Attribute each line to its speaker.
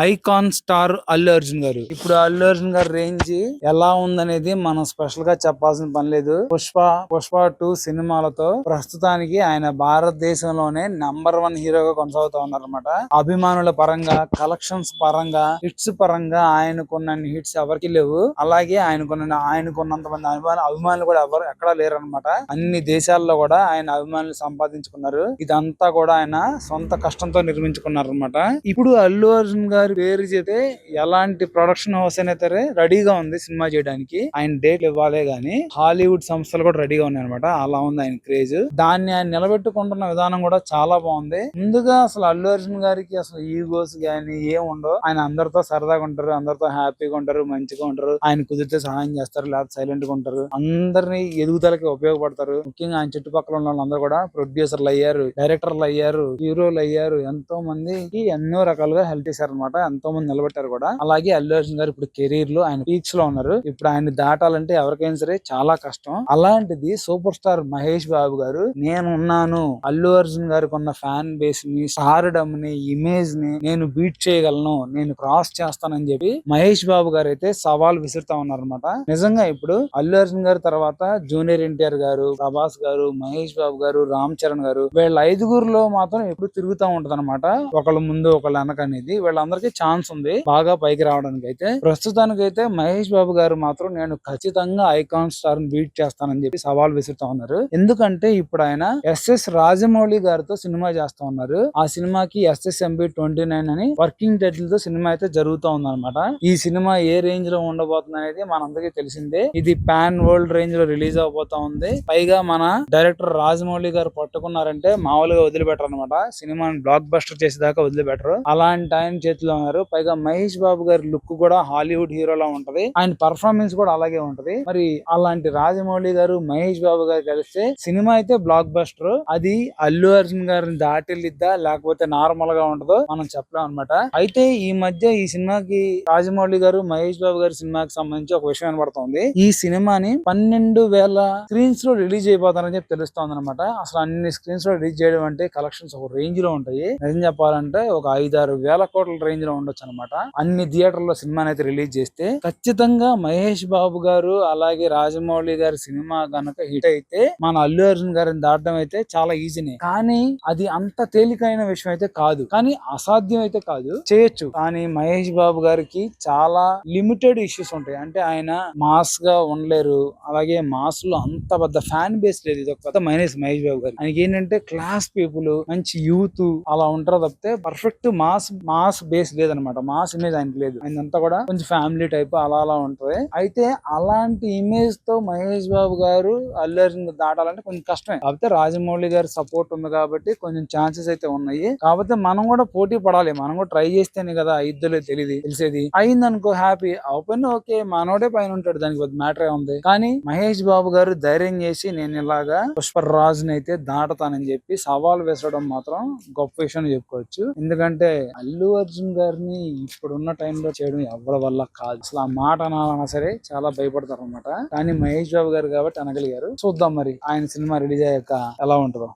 Speaker 1: Icon star Allu Arjun గారు. ఇప్పుడు అల్లు అర్జున్ గారి రేంజ్ ఎలా ఉందనేది మనం స్పెషల్ గా చెప్పాల్సిన పని లేదు. పుష్ప 2 సినిమాలతో ప్రస్తుతానికి ఆయన భారతదేశంలోనే నంబర్ 1 హీరోగా కొనసాగుతూ ఉన్నారన్నమాట. అభిమానుల పరంగా, కలెక్షన్స్ పరంగా, హిట్స్ పరంగా ఆయనకున్న హిట్స్ ఎవరికి లేవు. అలాగే ఆయనకున్నంత మంది అభిమానులు కూడా ఎవరు ఎక్కడా లేరు అనమాట. అన్ని దేశాల్లో కూడా ఆయన అభిమానులు సంపాదించుకున్నారు. ఇదంతా కూడా ఆయన సొంత కష్టంతో నిర్మించుకున్నారు అనమాట. ఇప్పుడు అల్లు అర్జున్ గారి పేరు చెప్తే ఎలాంటి ప్రొడక్షన్ హౌస్ అయినా సరే రెడీగా ఉంది సినిమా చేయడానికి. ఆయన డేట్ ఇవ్వాలే గానీ హాలీవుడ్ సంస్థలు కూడా రెడీగా ఉన్నాయి అనమాట. అలా ఉంది ఆయన క్రేజ్. దాన్ని ఆయన నిలబెట్టుకుంటున్న విధానం కూడా చాలా బాగుంది. ముందుగా అసలు అల్లు అర్జున్ గారికి అసలు ఈగోస్ గానీ ఏం ఉండవు. ఆయన అందరితో సరదాగా ఉంటారు, అందరితో హ్యాపీగా ఉంటారు, మంచిగా ఉంటారు. ఆయన కుదిరితే సహాయం చేస్తారు, లేకపోతే సైలెంట్ గా ఉంటారు. అందరినీ ఎదుగుదలకి ఉపయోగపడతారు. ముఖ్యంగా ఆయన చుట్టుపక్కల ఉన్న వాళ్ళందరూ కూడా ప్రొడ్యూసర్లు అయ్యారు, డైరెక్టర్లు అయ్యారు, హీరోలు అయ్యారు. ఎంతో మందికి ఎన్నో రకాలుగా హెల్ప్ చేశారు అనమాట. ఎంతో మంది నిలబెట్టారు కూడా. అలాగే అల్లు అర్జున్ గారు ఇప్పుడు కెరీర్ లో ఆయన పీక్స్ లో ఉన్నారు. ఇప్పుడు ఆయన దాటాలంటే ఎవరికైనా సరే చాలా కష్టం. అలాంటిది సూపర్ స్టార్ మహేష్ బాబు గారు నేను ఉన్నాను, అల్లు అర్జున్ గారికి ఉన్న ఫ్యాన్ బేస్ ని, స్టార్డమ్ ని, ఇమేజ్ ని నేను బీట్ చేయగలను, నేను క్రాస్ చేస్తానని చెప్పి మహేష్ బాబు గారు అయితే సవాల్ విసురుతా ఉన్నారనమాట. నిజంగా ఇప్పుడు అల్లు అర్జున్ గారి తర్వాత జూనియర్ ఎన్టీఆర్ గారు, ప్రభాస్ గారు, మహేష్ బాబు గారు, రామ్ చరణ్ గారు, వీళ్ళ 5గురిలో మాత్రం ఎప్పుడు తిరుగుతూ ఉంటది అనమాట. ఒకళ్ళ ముందు ఒకళ్ళ వెనక అనేది. వీళ్ళందరికీ ఛాన్స్ ఉంది బాగా పైకి రావడానికి. అయితే ప్రస్తుతానికైతే మహేష్ బాబు గారు మాత్రం నేను ఖచ్చితంగా ఐకాన్ స్టార్ ని బీట్ చేస్తానని చెప్పి సవాల్ విసురుతా ఉన్నారు. ఎందుకంటే ఇప్పుడు ఆయన ఎస్ఎస్ రాజమౌళి గారితో సినిమా చేస్తా ఉన్నారు. ఆ సినిమాకి SSMB 29 అని వర్కింగ్ టైటిల్ తో సినిమా అయితే జరుగుతూ ఉందన్నమాట. ఈ సినిమా ఏ రేంజ్ లో ఉండబోతుంది అనేది మనందరికీ తెలిసిందే. ఇది పాన్ వరల్డ్ రేంజ్ లో రిలీజ్ అవబోతా ఉంది. పైగా మన డైరెక్టర్ రాజమౌళి గారు పట్టుకున్నారంటే మామూలుగా వదిలిపెట్టరు అనమాట. సినిమాని బ్లాక్ బస్టర్ చేసేదాకా వదిలిపెట్టరు. అలాంటి ఆయన చేతిలో ఉన్నారు. పైగా మహేష్ బాబు గారి లుక్ కూడా హాలీవుడ్ హీరోలా ఉంటది. ఆయన పర్ఫార్మెన్స్ కూడా అలాగే ఉంటది. మరి అలాంటి రాజమౌళి గారు, మహేష్ బాబు గారు కలిస్తే సినిమా అయితే బ్లాక్ బస్టర్. అది అల్లు అర్జున్ గారిని దాటిల్లిద్దా లేకపోతే నార్మల్ గా ఉంటదో మనం చెప్పలేం అనమాట. అయితే ఈ మధ్య ఈ సినిమాకి రాజమౌళి గారు, మహేష్ బాబు గారి సినిమాకి సంబంధించి ఒక విషయం కనబడుతోంది. ఈ సినిమాని 12,000 స్క్రీన్స్ లో రిలీజ్ అయిపోతారని చెప్పి తెలుస్తోంది అనమాట. అసలు అన్ని స్క్రీన్స్ లో రిలీజ్ చేయడం అంటే కలెక్షన్స్ ఒక రేంజ్ లో ఉంటాయి. నిజం చెప్పాలంటే ఒక 5-6 వేల కోట్ల రేంజ్ లో ఉండొచ్చు అనమాట. అన్ని థియేటర్లో సినిమాని అయితే రిలీజ్ చేస్తే ఖచ్చితంగా మహేష్ బాబు గారు అలాగే రాజమౌళి గారి సినిమా గనక హిట్ అయితే మన అల్లు అర్జున్ గారిని దాటడం అయితే చాలా ఈజీనే. కానీ అది అంత తేలికైన విషయం అయితే కాదు. కానీ అసాధ్యం అయితే కాదు, చేయొచ్చు. కానీ మహేష్ బాబు గారికి చాలా లిమిటెడ్ ఇష్యూస్ ఉంటాయి. అంటే ఆయన మాస్ గా ఉండలేరు. అలాగే మాస్ లో అంత పెద్ద ఫ్యాన్ బేస్ లేదు. ఇది ఒక పెద్ద మైనస్ మహేష్ బాబు గారు. ఆయనకి ఏంటంటే క్లాస్ పీపుల్, మంచి యూత్ అలా ఉంటారు తప్పితే పర్ఫెక్ట్ మాస్ బేస్ లేదనమాట. మాస్ ఇమేజ్ ఆయనకి లేదు. ఆయనంతా కూడా కొంచెం ఫ్యామిలీ టైప్ అలా ఉంటది. అయితే అలాంటి ఇమేజ్ తో మహేష్ బాబు గారు అల్లు అర్జున్ దాటాలంటే కొంచెం కష్టమే. కాకపోతే రాజమౌళి గారి సపోర్ట్ ఉంది కాబట్టి కొంచెం ఛాన్సెస్ అయితే ఉన్నాయి. కాకపోతే మనం కూడా పోటీ పడాలి. మనం కూడా ట్రై చేస్తేనే కదా ఇద్దరు తెలిసేది. అయిందనుకో హ్యాపీ, ఓపెన్ ఓకే, మనోడే పైన ఉంటాడు, దానికి పెద్ద మ్యాటర్ ఉంది. కానీ మహేష్ బాబు గారు ధైర్యం చేసి నేను ఇలాగా పుష్పరాజుని అయితే దాటతానని చెప్పి సవాల్ వేసడం మాత్రం గొప్ప విషయం చెప్పుకోవచ్చు. ఎందుకంటే అల్లు అర్జున్ గారిని ఇప్పుడున్న టైంలో చేయడం ఎవరి వల్ల కాదు. అసలు ఆ మాట అనాలన్నా సరే చాలా భయపడతారు అనమాట. కానీ మహేష్ బాబు గారు కాబట్టి అనగలిగారు. చూద్దాం మరి ఆయన సినిమా రిలీజ్ అయ్యాక ఎలా ఉంటుందో.